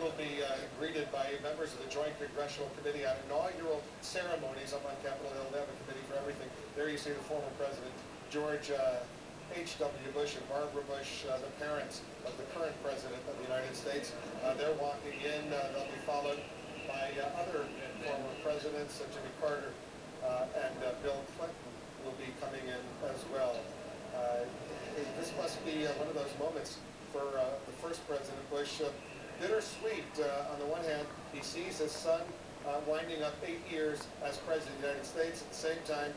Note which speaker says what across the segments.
Speaker 1: will be greeted by members of the Joint Congressional Committee on Inaugural Ceremonies up on Capitol Hill. They have a committee for everything. There you see the former President George H.W. Bush and Barbara Bush, the parents of the current President of the United States. They're walking in. They'll be followed by other former presidents, Jimmy Carter and Bill Clinton will be coming in as well. This must be one of those moments for the first President Bush. Bittersweet. On the one hand, he sees his son winding up 8 years as President of the United States. At the same time,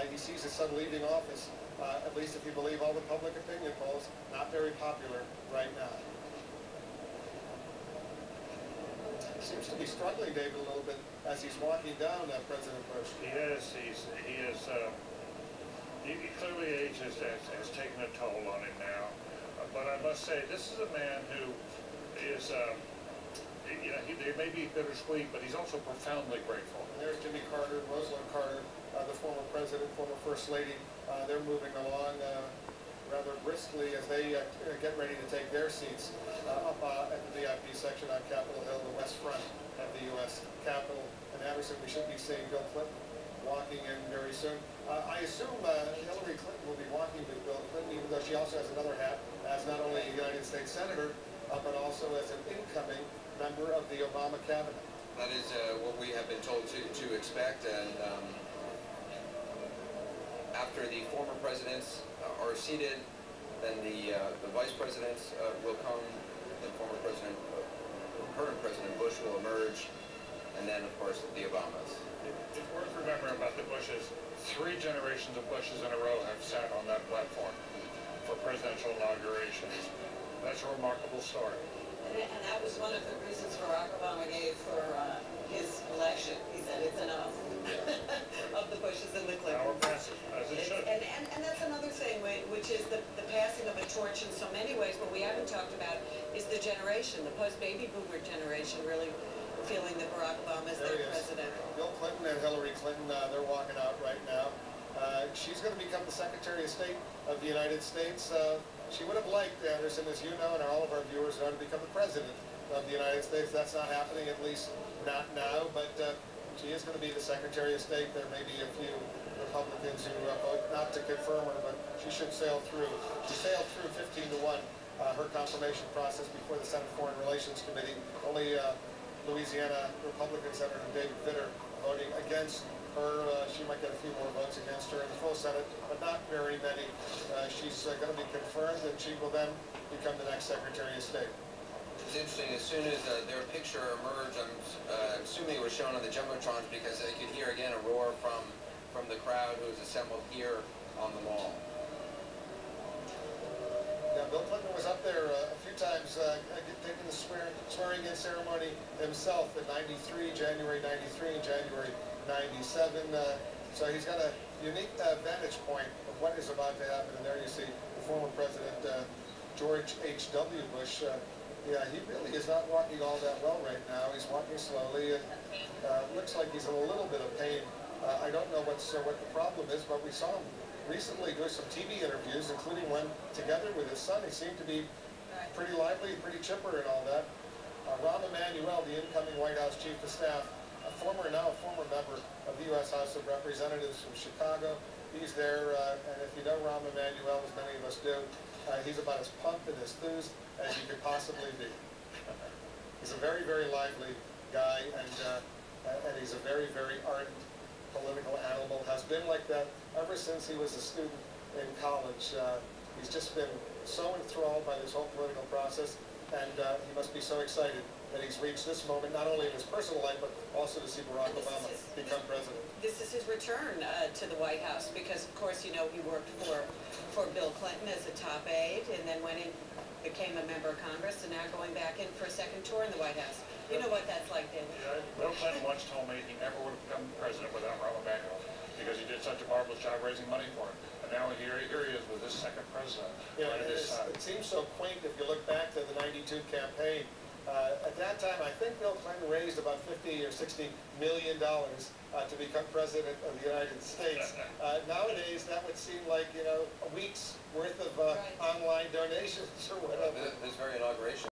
Speaker 1: he sees his son leaving office, at least if you believe all the public opinion polls, not very popular right now. He seems to be struggling, David, a little bit as he's walking down President Bush.
Speaker 2: He is. He clearly age has taken a toll on him now. But I must say, this is a man who is, he may be bittersweet, but he's also profoundly grateful.
Speaker 1: And there's Jimmy Carter, Rosalind Carter, the former president, former first lady. They're moving along rather briskly as they get ready to take their seats up at the VIP section on Capitol Hill, the west front of the U.S. Capitol. And Anderson, we should be seeing Bill Clinton walking in very soon. I assume Hillary Clinton will be walking with Bill Clinton, even though she also has another hat as not only a United States Senator, but also as an incoming member of the Obama cabinet.
Speaker 3: That is what we have been told to expect, and after the former presidents are seated, then the vice presidents will come, then current President Bush will emerge, and then, of course, the Obamas.
Speaker 2: It's worth remembering about the Bushes. 3 generations of Bushes in a row have sat on that platform for presidential inaugurations. That's a remarkable story.
Speaker 4: And that was one of the reasons Barack Obama gave for his election. He said it's enough of the Bushes and the Clintons.
Speaker 2: Power passes, as it should.
Speaker 4: And that's another thing, which is the passing of a torch in so many ways. What we haven't talked about is the generation, the post-baby boomer generation, really feeling that Barack Obama is their president.
Speaker 1: Bill Clinton and Hillary Clinton, they're walking out right now. She's going to become the Secretary of State of the United States. She would have liked, Anderson, as you know, and all of our viewers know, to become the President of the United States. That's not happening, at least not now, but she is going to be the Secretary of State. There may be a few Republicans who vote not to confirm her, but she should sail through. She sailed through 15-1, her confirmation process before the Senate Foreign Relations Committee. Only Louisiana Republican Senator David Vitter voting against her. She might get a few more votes against her in the full Senate, but not very many. She's going to be confirmed, and she will then become the next Secretary of State.
Speaker 3: It's interesting, as soon as their picture emerged, I'm assuming it was shown on the Jumbotrons because they could hear again a roar from the crowd who was assembled here on the Mall.
Speaker 1: Yeah, Bill Clinton was up there a few times taking the swearing-in ceremony himself in '93, January '93, and January '97. So he's got a unique vantage point of what is about to happen. And there you see the former President George H.W. Bush. Yeah, he really is not walking all that well right now. He's walking slowly, and looks like he's in a little bit of pain. I don't know what the problem is, but we saw him recently do some TV interviews, including one together with his son. He seemed to be pretty lively, pretty chipper and all that. Rahm Emanuel, the incoming White House Chief of Staff, now a former member of the U.S. House of Representatives from Chicago. He's there, and if you know Rahm Emanuel, as many of us do, he's about as pumped and as enthused as you could possibly be. He's a very, very lively guy, and he's a very, very ardent political animal. Has been like that ever since he was a student in college. He's just been so enthralled by this whole political process, and he must be so excited that he's reached this moment, not only in his personal life, but also to see Barack Obama become president.
Speaker 4: This is his return to the White House because, of course, you know, he worked for Bill Clinton as a top aide, and then went in, became a member of Congress, and now going back in for a second tour in the White House. You know what that's like, David.
Speaker 2: Yeah, Bill Clinton once told me he never would have become president without Rahm Emanuel because he did such a marvelous job raising money for him. And now here he is with his second president.
Speaker 1: Yeah, it seems so quaint if you look back to the '92 campaign. At that time, I think Bill Clinton raised about $50 or $60 million to become president of the United States. Nowadays, that would seem like, you know, a week's worth of online donations or whatever.
Speaker 3: This very inauguration